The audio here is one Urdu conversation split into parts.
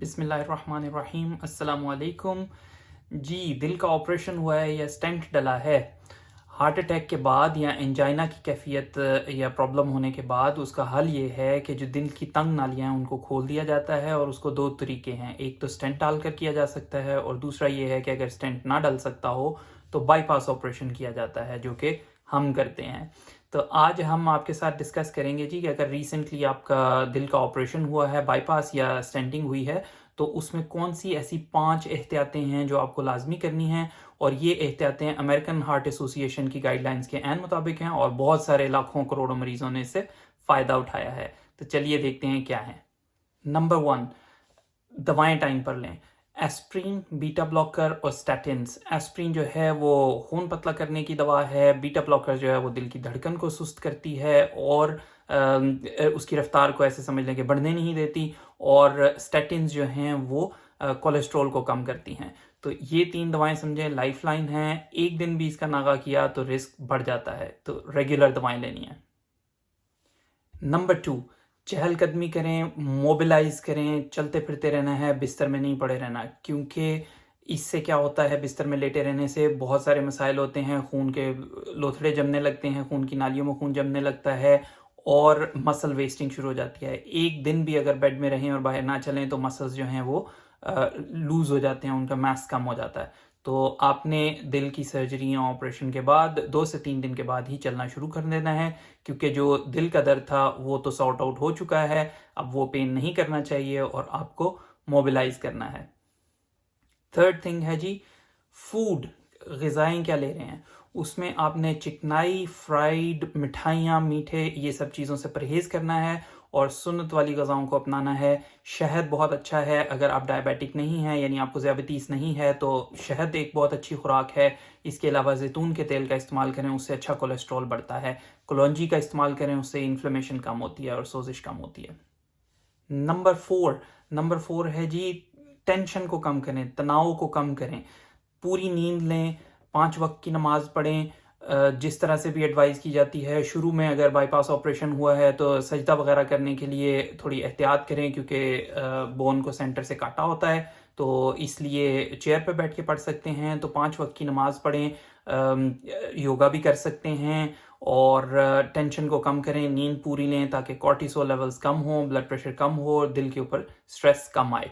بسم اللہ الرحمن الرحیم، السلام علیکم جی۔ دل کا آپریشن ہوا ہے یا سٹینٹ ڈلا ہے، ہارٹ اٹیک کے بعد یا انجائنا کی کیفیت یا پرابلم ہونے کے بعد اس کا حل یہ ہے کہ جو دل کی تنگ نالیاں ہیں ان کو کھول دیا جاتا ہے، اور اس کو دو طریقے ہیں، ایک تو سٹینٹ ڈال کر کیا جا سکتا ہے، اور دوسرا یہ ہے کہ اگر سٹینٹ نہ ڈل سکتا ہو تو بائی پاس آپریشن کیا جاتا ہے، جو کہ ہم کرتے ہیں۔ تو آج ہم آپ کے ساتھ ڈسکس کریں گے جی کہ اگر ریسنٹلی آپ کا دل کا آپریشن ہوا ہے، بائی پاس یا سٹینٹنگ ہوئی ہے، تو اس میں کون سی ایسی 5 احتیاطیں ہیں جو آپ کو لازمی کرنی ہیں، اور یہ احتیاطیں امریکن ہارٹ ایسوسی ایشن کی گائیڈ لائنز کے عین مطابق ہیں، اور بہت سارے لاکھوں کروڑوں مریضوں نے اس سے فائدہ اٹھایا ہے۔ تو چلیے دیکھتے ہیں کیا ہیں۔ نمبر 1، دوائیں ٹائم پر لیں۔ ایسپرین، بیٹا بلاکر اور سٹیٹنز۔ ایسپرین جو ہے وہ خون پتلا کرنے کی دوا ہے، بیٹا بلاکر جو ہے وہ دل کی دھڑکن کو سست کرتی ہے اور اس کی رفتار کو ایسے سمجھ لیں کہ بڑھنے نہیں دیتی، اور سٹیٹنز جو ہیں وہ کولیسٹرول کو کم کرتی ہیں۔ تو یہ 3 دوائیں سمجھیں لائف لائن ہیں، ایک دن بھی اس کا ناغہ کیا تو رسک بڑھ جاتا ہے، تو ریگولر دوائیں لینی ہیں۔ نمبر 2، چہل قدمی کریں، موبلائز کریں، چلتے پھرتے رہنا ہے، بستر میں نہیں پڑے رہنا، کیونکہ اس سے کیا ہوتا ہے، بستر میں لیٹے رہنے سے بہت سارے مسائل ہوتے ہیں، خون کے لوتھڑے جمنے لگتے ہیں، خون کی نالیوں میں خون جمنے لگتا ہے، اور مسل ویسٹنگ شروع ہو جاتی ہے۔ ایک دن بھی اگر بیڈ میں رہیں اور باہر نہ چلیں تو مسلز جو ہیں وہ لوز ہو جاتے ہیں، ان کا ماس کم ہو جاتا ہے۔ تو آپ نے دل کی سرجری یا آپریشن کے بعد 2 سے 3 دن کے بعد ہی چلنا شروع کر دینا ہے، کیونکہ جو دل کا درد تھا وہ تو سارٹ آؤٹ ہو چکا ہے، اب وہ پین نہیں کرنا چاہیے اور آپ کو موبلائز کرنا ہے۔ تھرڈ تھنگ ہے جی فوڈ، غذائیں کیا لے رہے ہیں۔ اس میں آپ نے چکنائی، فرائیڈ، مٹھائیاں، میٹھے، یہ سب چیزوں سے پرہیز کرنا ہے اور سنت والی غذاؤں کو اپنانا ہے۔ شہد بہت اچھا ہے، اگر آپ ڈائبیٹک نہیں ہیں یعنی آپ کو ذیابیطیس نہیں ہے تو شہد ایک بہت اچھی خوراک ہے۔ اس کے علاوہ زیتون کے تیل کا استعمال کریں، اس سے اچھا کولیسٹرول بڑھتا ہے۔ کلونجی کا استعمال کریں، اس سے انفلیمیشن کم ہوتی ہے اور سوزش کم ہوتی ہے۔ نمبر 4 ہے جی ٹینشن کو کم کریں، تناؤ کو کم کریں، پوری نیند لیں، 5 وقت کی نماز پڑھیں، جس طرح سے بھی ایڈوائز کی جاتی ہے۔ شروع میں اگر بائی پاس آپریشن ہوا ہے تو سجدہ وغیرہ کرنے کے لیے تھوڑی احتیاط کریں، کیونکہ بون کو سینٹر سے کاٹا ہوتا ہے، تو اس لیے چیئر پہ بیٹھ کے پڑھ سکتے ہیں۔ تو 5 وقت کی نماز پڑھیں، یوگا بھی کر سکتے ہیں، اور ٹینشن کو کم کریں، نیند پوری لیں تاکہ کورٹیسول لیولز کم ہوں، بلڈ پریشر کم ہو، دل کے اوپر سٹریس کم آئے۔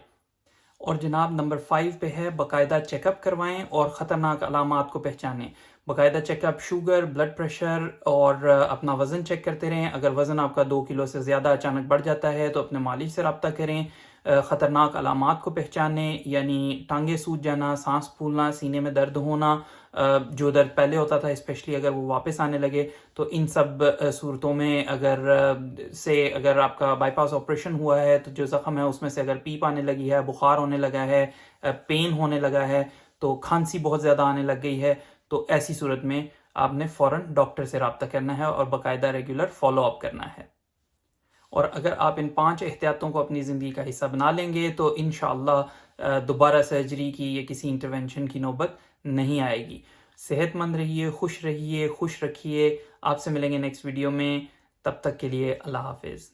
اور جناب نمبر 5 پہ ہے باقاعدہ چیک اپ کروائیں اور خطرناک علامات کو پہچانیں۔ باقاعدہ check up sugar, blood pressure اور اپنا وزن چیک کرتے رہیں۔ اگر وزن آپ کا 2 کلو سے زیادہ اچانک بڑھ جاتا ہے تو اپنے مالج سے رابطہ کریں۔ خطرناک علامات کو پہچانیں، یعنی ٹانگیں سوج جانا، سانس پھولنا، سینے میں درد ہونا، جو درد پہلے ہوتا تھا اسپیشلی اگر وہ واپس آنے لگے، تو ان سب صورتوں میں اگر آپ کا بائی پاس آپریشن ہوا ہے تو جو زخم ہے اس میں سے اگر پیپ آنے لگی ہے، بخار ہونے لگا ہے، پین ہونے لگا ہے، تو کھانسی بہت زیادہ آنے لگ گئی ہے، تو ایسی صورت میں آپ نے فوراً ڈاکٹر سے رابطہ کرنا ہے اور باقاعدہ ریگولر فالو اپ کرنا ہے۔ اور اگر آپ ان 5 احتیاطوں کو اپنی زندگی کا حصہ بنا لیں گے تو انشاءاللہ دوبارہ سرجری کی یا کسی انٹرونشن کی نوبت نہیں آئے گی۔ صحت مند رہیے، خوش رہیے، خوش رکھیے۔ آپ سے ملیں گے نیکسٹ ویڈیو میں، تب تک کے لیے اللہ حافظ۔